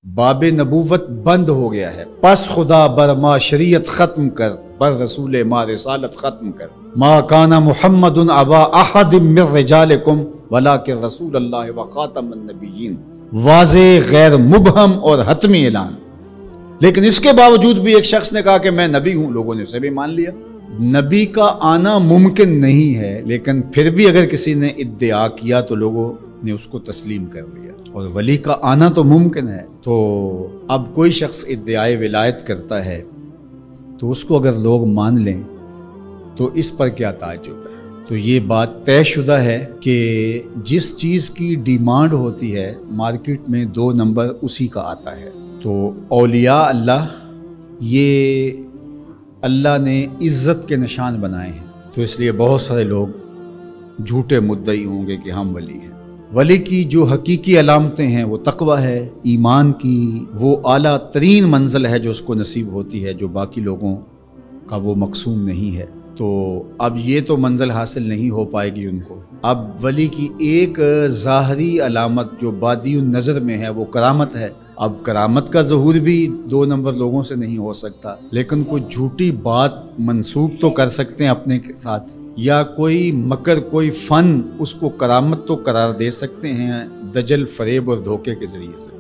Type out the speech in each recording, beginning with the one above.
باب نبوت بند ہو گیا ہے، پس خدا بر ما شریعت ختم کر، بر رسول ما رسالت ختم کر۔ ما کان محمد ابا احد من رجالکم ولکن رسول اللہ وخاتم النبیین، واضح غیر مبہم اور حتمی اعلان۔ لیکن اس کے باوجود بھی ایک شخص نے کہا کہ میں نبی ہوں، لوگوں نے اسے بھی مان لیا۔ نبی کا آنا ممکن نہیں ہے، لیکن پھر بھی اگر کسی نے ادعا کیا تو لوگوں نے اس کو تسلیم کر لیا۔ اور ولی کا آنا تو ممکن ہے، تو اب کوئی شخص ادعائے ولایت کرتا ہے تو اس کو اگر لوگ مان لیں تو اس پر کیا تعجب ہے؟ تو یہ بات طے شدہ ہے کہ جس چیز کی ڈیمانڈ ہوتی ہے مارکیٹ میں 2 نمبر اسی کا آتا ہے۔ تو اولیاء اللہ یہ اللہ نے عزت کے نشان بنائے ہیں، تو اس لیے بہت سارے لوگ جھوٹے مدعی ہوں گے کہ ہم ولی ہیں۔ ولی کی جو حقیقی علامتیں ہیں وہ تقوی ہے، ایمان کی وہ اعلیٰ ترین منزل ہے جو اس کو نصیب ہوتی ہے، جو باقی لوگوں کا وہ مقسوم نہیں ہے۔ تو اب یہ تو منزل حاصل نہیں ہو پائے گی ان کو۔ اب ولی کی ایک ظاہری علامت جو بادی النظر میں ہے وہ کرامت ہے۔ اب کرامت کا ظہور بھی 2 نمبر لوگوں سے نہیں ہو سکتا، لیکن کوئی جھوٹی بات منسوب تو کر سکتے ہیں اپنے ساتھ، یا کوئی مکر، کوئی فن اس کو کرامت تو قرار دے سکتے ہیں دجل، فریب اور دھوکے کے ذریعے سے،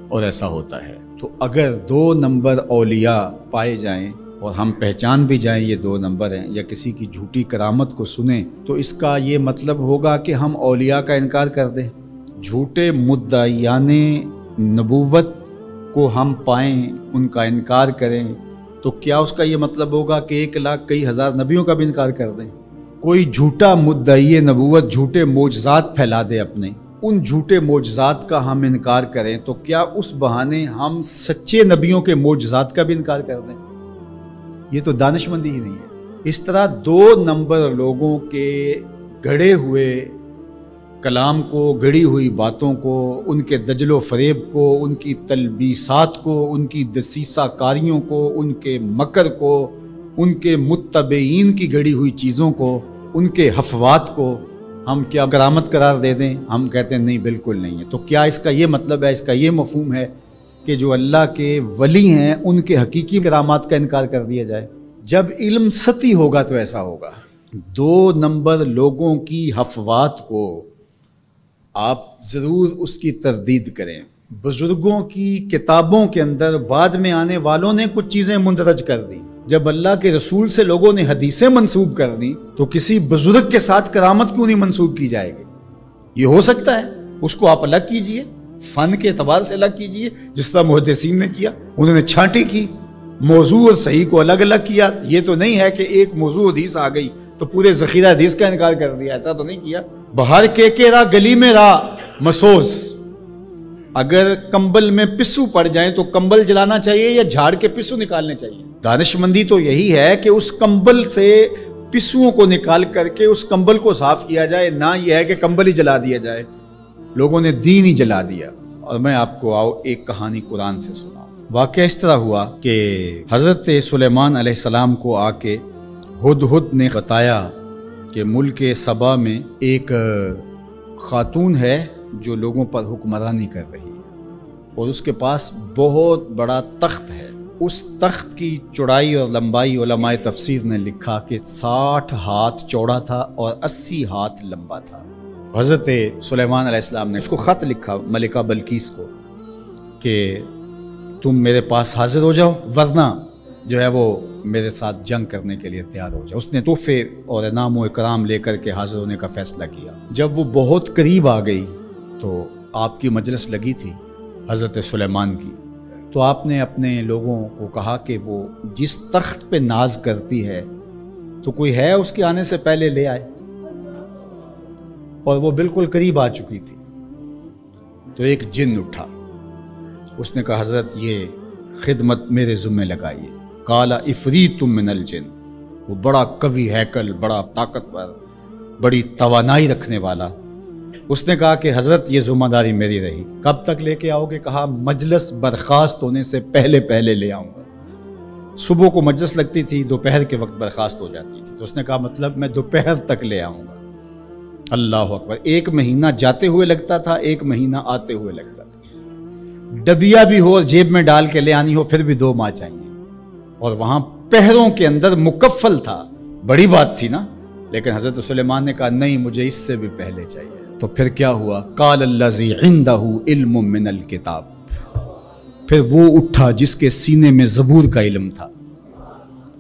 اور ایسا ہوتا ہے۔ تو اگر 2 نمبر اولیاء پائے جائیں اور ہم پہچان بھی جائیں یہ 2 نمبر ہیں، یا کسی کی جھوٹی کرامت کو سنیں، تو اس کا یہ مطلب ہوگا کہ ہم اولیاء کا انکار کر دیں۔ جھوٹے مدعیان نبوت کو ہم پائیں، ان کا انکار کریں، تو کیا اس کا یہ مطلب ہوگا کہ 1 لاکھ کئی ہزار نبیوں کا بھی انکار کر دیں؟ کوئی جھوٹا مدعی نبوت جھوٹے معجزات پھیلا دے اپنے، ان جھوٹے معجزات کا ہم انکار کریں، تو کیا اس بہانے ہم سچے نبیوں کے معجزات کا بھی انکار کر دیں؟ یہ تو دانش مندی ہی نہیں ہے۔ اس طرح 2 نمبر لوگوں کے گھڑے ہوئے کلام کو، گڑی ہوئی باتوں کو، ان کے دجل و فریب کو، ان کی تلبیسات کو، ان کی دسیسہ کاریوں کو، ان کے مکر کو، ان کے متبعین کی گڑی ہوئی چیزوں کو، ان کے حفوات کو ہم کیا کرامت قرار دے دیں؟ ہم کہتے ہیں نہیں، بالکل نہیں ہے۔ تو کیا اس کا یہ مطلب ہے، اس کا یہ مفہوم ہے کہ جو اللہ کے ولی ہیں ان کے حقیقی کرامات کا انکار کر دیا جائے؟ جب علم سطحی ہوگا تو ایسا ہوگا۔ 2 نمبر لوگوں کی حفوات کو آپ ضرور اس کی تردید کریں۔ بزرگوں کی کتابوں کے اندر بعد میں آنے والوں نے کچھ چیزیں مندرج کر دیں۔ جب اللہ کے رسول سے لوگوں نے حدیثیں منسوب کر دیں تو کسی بزرگ کے ساتھ کرامت کیوں نہیں منسوب کی جائے گی؟ یہ ہو سکتا ہے، اس کو آپ الگ کیجئے، فن کے اعتبار سے الگ کیجئے، جس طرح محدثین نے کیا، انہوں نے چھانٹی کی، موضوع اور صحیح کو الگ الگ کیا۔ یہ تو نہیں ہے کہ ایک موضوع حدیث آ گئی تو پورے ذخیرہ حدیث کا انکار کر دیا، ایسا تو نہیں کیا۔ بہار کے راہ گلی میں راہ مسوز، اگر کمبل میں پسو پڑ جائیں تو کمبل جلانا چاہیے یا جھاڑ کے پسو نکالنے چاہیے؟ دانش مندی تو یہی ہے کہ اس کمبل سے پسوؤں کو نکال کر کے اس کمبل کو صاف کیا جائے، نہ یہ ہے کہ کمبل ہی جلا دیا جائے۔ لوگوں نے دین ہی جلا دیا۔ اور میں آپ کو ایک کہانی قرآن سے سناؤں۔ واقعہ اس طرح ہوا کہ حضرت سلیمان علیہ السلام کو آ کے ہدہد نے بتایا کہ ملک سبا میں ایک خاتون ہے جو لوگوں پر حکمرانی کر رہی ہے، اور اس کے پاس بہت بڑا تخت ہے۔ اس تخت کی چوڑائی اور لمبائی علماء تفسیر نے لکھا کہ 60 ہاتھ چوڑا تھا اور 80 ہاتھ لمبا تھا۔ حضرت سلیمان علیہ السلام نے اس کو خط لکھا ملکہ بلقیس کو کہ تم میرے پاس حاضر ہو جاؤ، ورنہ جو ہے وہ میرے ساتھ جنگ کرنے کے لیے تیار ہو جاؤ۔ اس نے تحفے اور انعام و اکرام لے کر کے حاضر ہونے کا فیصلہ کیا۔ جب وہ بہت قریب آ گئی تو آپ کی مجلس لگی تھی حضرت سلیمان کی، تو آپ نے اپنے لوگوں کو کہا کہ وہ جس تخت پہ ناز کرتی ہے تو کوئی ہے اس کے آنے سے پہلے لے آئے، اور وہ بالکل قریب آ چکی تھی۔ تو ایک جن اٹھا، اس نے کہا حضرت یہ خدمت میرے ذمہ لگائیے۔ قال عفریت من الجن، وہ بڑا قوی ہیکل، بڑا طاقتور، بڑی توانائی رکھنے والا، اس نے کہا کہ حضرت یہ ذمہ داری میری رہی، کب تک لے کے آؤ گے؟ کہا مجلس برخاست ہونے سے پہلے لے آؤں گا۔ صبح کو مجلس لگتی تھی، دوپہر کے وقت برخاست ہو جاتی تھی، تو اس نے کہا مطلب میں دوپہر تک لے آؤں گا۔ اللہ اکبر! 1 مہینہ جاتے ہوئے لگتا تھا، 1 مہینہ آتے ہوئے لگتا تھا۔ डबिया भी हो और जेब में डाल के ले आनी हो फिर भी 2 माह चाहिए। और वहां पहरों के अंदर मुकफ्फल था, बड़ी बात थी ना। लेकिन हजरत सुलेमान ने कहा नहीं, मुझे इससे भी पहले चाहिए। तो फिर क्या हुआ? काल अल्लज़ी इंदहु इल्मुम मिनल किताब, फिर वो उठा जिसके सीने में ज़बूर का इल्म था,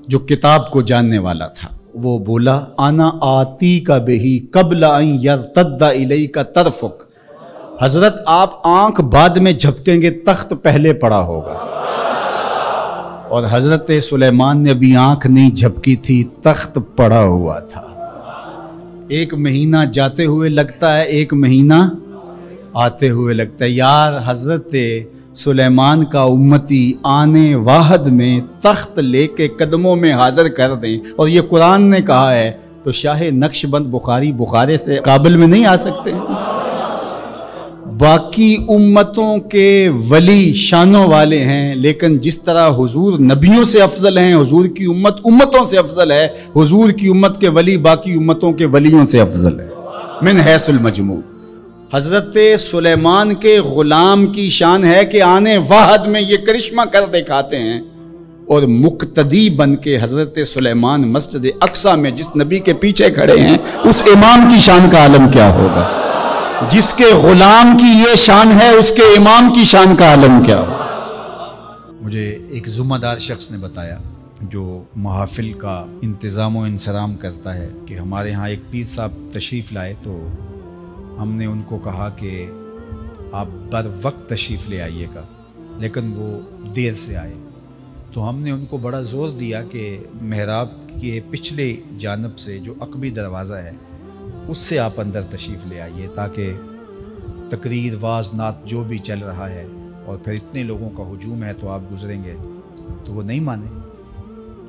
जो किताब को जानने वाला था। वो बोला आना आती का बेही कबला अन यरतद्दा इलैका तरफुक, हजरत आप आंख बाद में झपकेंगे, तख्त पहले पड़ा होगा। और हजरत सुलेमान ने भी आंख नहीं झपकी थी, तख्त पड़ा हुआ था। 1 महीना जाते हुए लगता है, 1 महीना आते हुए लगता है। यार हजरत सुलेमान का उम्मती आने वाहद में तख्त लेके कदमों में हाजिर कर दें, और ये कुरान ने कहा है, तो शाह नक्शबंद बुखारे से काबिल में नहीं आ सकते। बाकी उम्मतों के वली शानों वाले हैं, लेकिन जिस तरह हुजूर नबियों से अफजल हैं, हुजूर की उम्मत उम्मतों से अफजल है, हुजूर की उम्मत के वली बाकी उम्मतों के वलियों से अफजल है। मिन हैसुल मजमू हजरत सुलेमान के गुलाम की शान है कि आने वाहद में ये करिश्मा कर दिखाते हैं, और मुक्तदी बन के हजरत सुलेमान मस्जिद अक्सा में जिस नबी के पीछे खड़े हैं, उस इमाम की शान का आलम क्या होगा? जिसके गुलाम की ये शान है, उसके इमाम की शान का आलम क्या होगा? मुझे एक ज़िम्मेदार शख्स ने बताया, जो महफिल का इंतज़ाम व इंसराम करता है, कि हमारे यहाँ एक पीर साहब तशरीफ़ लाए, तो हमने उनको कहा कि आप बर वक्त तशरीफ़ ले आइएगा, लेकिन वो देर से आए। तो हमने उनको बड़ा ज़ोर दिया कि महराब के पिछले जानब से जो अक़बी दरवाज़ा है, उससे आप अंदर तशरीफ़ ले आइए, ताकि तकरीर वाज़ नात जो भी चल रहा है, और फिर इतने लोगों का हुजूम है तो आप गुज़रेंगे। तो वो नहीं माने,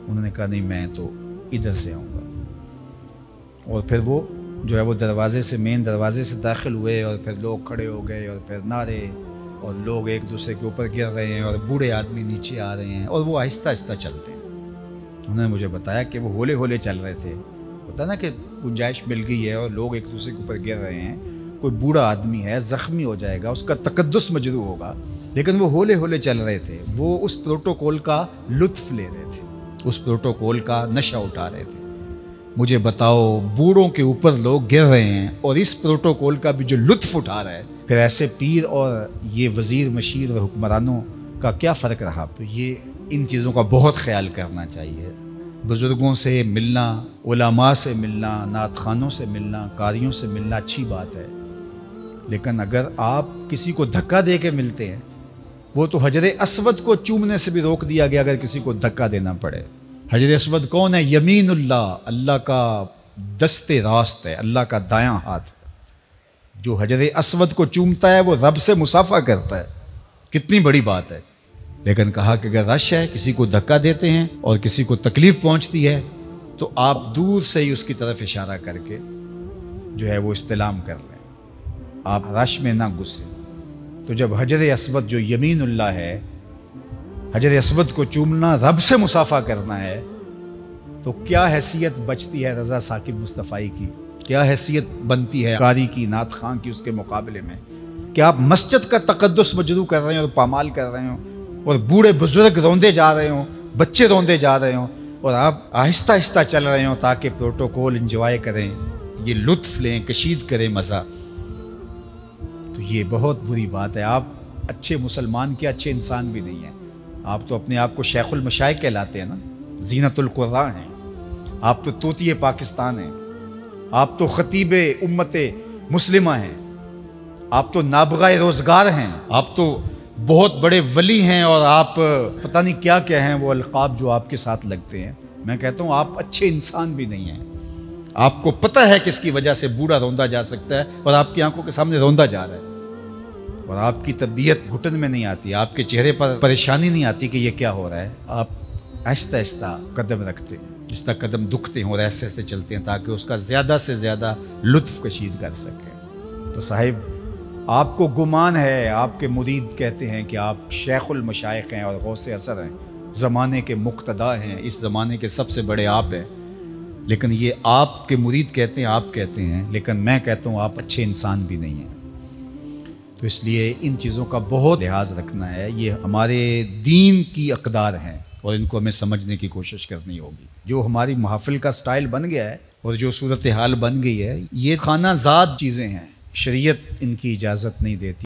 उन्होंने कहा नहीं, मैं तो इधर से आऊँगा। और फिर वो जो है वो दरवाज़े से, मेन दरवाज़े से दाखिल हुए, और फिर लोग खड़े हो गए, और फिर नारे, और लोग एक दूसरे के ऊपर गिर रहे हैं, और बूढ़े आदमी नीचे आ रहे हैं, और वो आहिस्ता आहिस्ता चलते हैं। उन्होंने मुझे बताया कि वो होले होले चल रहे थे। होता ना कि गुंजाइश मिल गई है और लोग एक दूसरे के ऊपर गिर रहे हैं, कोई बूढ़ा आदमी है, ज़ख्मी हो जाएगा, उसका तकद्दुस मजरू होगा, लेकिन वो होले होले चल रहे थे। वो उस प्रोटोकॉल का लुत्फ़ ले रहे थे, उस प्रोटोकॉल का नशा उठा रहे थे। मुझे बताओ, बूढ़ों के ऊपर लोग गिर रहे हैं और इस प्रोटोकॉल का भी जो लुत्फ़ उठा रहा है, फिर ऐसे पीर और ये वज़ीर मशीर और हुक्मरानों का क्या फ़र्क रहा? तो ये इन चीज़ों का बहुत ख्याल करना चाहिए। बुज़ुर्गों से मिलना, उलमा से मिलना, नात खानों से मिलना, कारियों से मिलना अच्छी बात है, लेकिन अगर आप किसी को धक्का दे के मिलते हैं, वो तो हजर अस्वद को चूमने से भी रोक दिया गया अगर किसी को धक्का देना पड़े। हजर अस्वद कौन है? यमीनुल्लाह, अल्लाह का दस्ते रास्त है, अल्लाह का दायां हाथ। जो हजर अस्वद को चूमता है वो रब से मुसाफा करता है, कितनी बड़ी बात है। लेकिन कहा कि अगर रश है, किसी को धक्का देते हैं और किसी को तकलीफ पहुंचती है, तो आप दूर से ही उसकी तरफ इशारा करके जो है वो इस्तिलाम कर लें, आप रश में ना घुसे। तो जब हजर अस्वद जो यमीनुल्लाह है, हजर अस्वद को चूमना, रब से मुसाफा करना है, तो क्या हैसियत बचती है रज़ा साकिब मुस्तफ़ाई की? क्या हैसियत बनती है कारी की, नात खां की उसके मुकाबले में? क्या आप मस्जिद का तकद्दुस मजरू कर रहे हो और पामाल कर रहे हो, और बूढ़े बुजुर्ग रोंदे जा रहे हो, बच्चे रोंदे जा रहे हो, और आप आहिस्ता आहिस्ता चल रहे हो ताकि प्रोटोकॉल इंजॉय करें, ये लुत्फ़ लें, कशीद करें मज़ा। तो ये बहुत बुरी बात है। आप अच्छे मुसलमान के अच्छे इंसान भी नहीं हैं। आप तो अपने आप को शेखुल मशाइख कहलाते हैं ना, ज़ीनतुल कुर्रा हैं, आप तो तोतिए पाकिस्तान हैं, आप तो खतीबे उम्मते मुस्लिमा हैं, आप तो नाबगाए रोज़गार हैं, आप तो बहुत बड़े वली हैं, और आप पता नहीं क्या क्या हैं वो अलक़ाब जो आपके साथ लगते हैं। मैं कहता हूँ आप अच्छे इंसान भी नहीं हैं। आपको पता है कि इसकी वजह से बूढ़ा रोंदा जा सकता है, और आपकी आंखों के सामने रोंदा जा रहा है, और आपकी तबीयत घुटन में नहीं आती, आपके चेहरे पर परेशानी नहीं आती कि ये क्या हो रहा है। आप आहिस्ता आहिस्ता कदम रखते हैं, जिस तक कदम दुखते हैं, और ऐसे ऐसे चलते हैं ताकि उसका ज़्यादा से ज़्यादा लुत्फ़ कशीद कर सकें। तो साहिब, आपको गुमान है, आपके मुरीद कहते हैं कि आप शेखुल मशाइख हैं और गौसे असर हैं, ज़माने के मुक्तदा हैं, इस ज़माने के सबसे बड़े आप हैं, लेकिन ये आपके मुरीद कहते हैं, आप कहते हैं, लेकिन मैं कहता हूँ आप अच्छे इंसान भी नहीं हैं। تو اس لیے ان چیزوں کا بہت لحاظ رکھنا ہے. یہ ہمارے دین کی اقدار ہیں اور ان کو ہمیں سمجھنے کی کوشش کرنی ہوگی. جو ہماری محافل کا سٹائل بن گیا ہے اور جو صورتحال بن گئی ہے، یہ خانہ زاد چیزیں ہیں، شریعت ان کی اجازت نہیں دیتی.